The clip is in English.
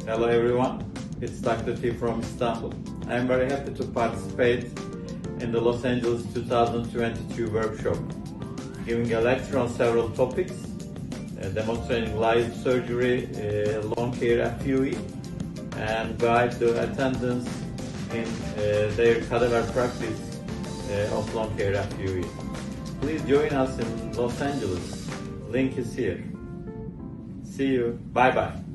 Hello everyone, it's Dr. T from Istanbul. I am very happy to participate in the Los Angeles 2022 workshop, giving a lecture on several topics, demonstrating live surgery, long hair FUE, and guide the attendants in their cadaver practice of long hair FUE. Please join us in Los Angeles. Link is here. See you. Bye-bye.